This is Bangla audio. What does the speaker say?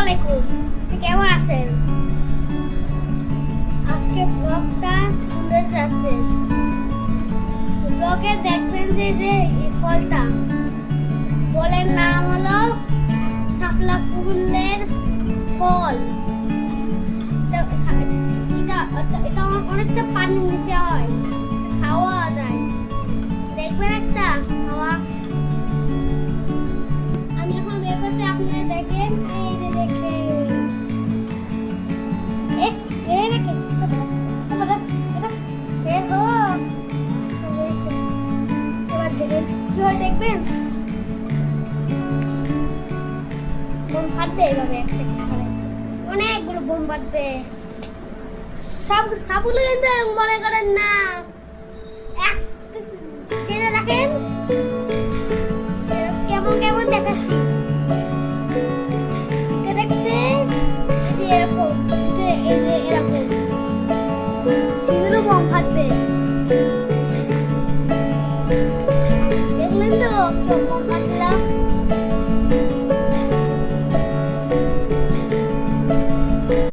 আলাইকুম, কেমন আছেন? আজকে ব্লগটা সুন্দর যাচ্ছে। ব্লগে দেখবেন যে এই ফলের নাম হলো শাপলা ফুলের ফল। এটা অনেকটা পানির নিচে হয়, খাওয়া যায়। দেখবেন একটা খাওয়া। আমি এখন বের করছি, আপনারা দেখেন। এই যে দেখেন, দেখবেন বোম ফাটবে এইভাবে একটা করে, অনেকগুলো বোম ফাটবে। সবগুলো কিন্তু মনে করেন না, এক চেনে রাখেন।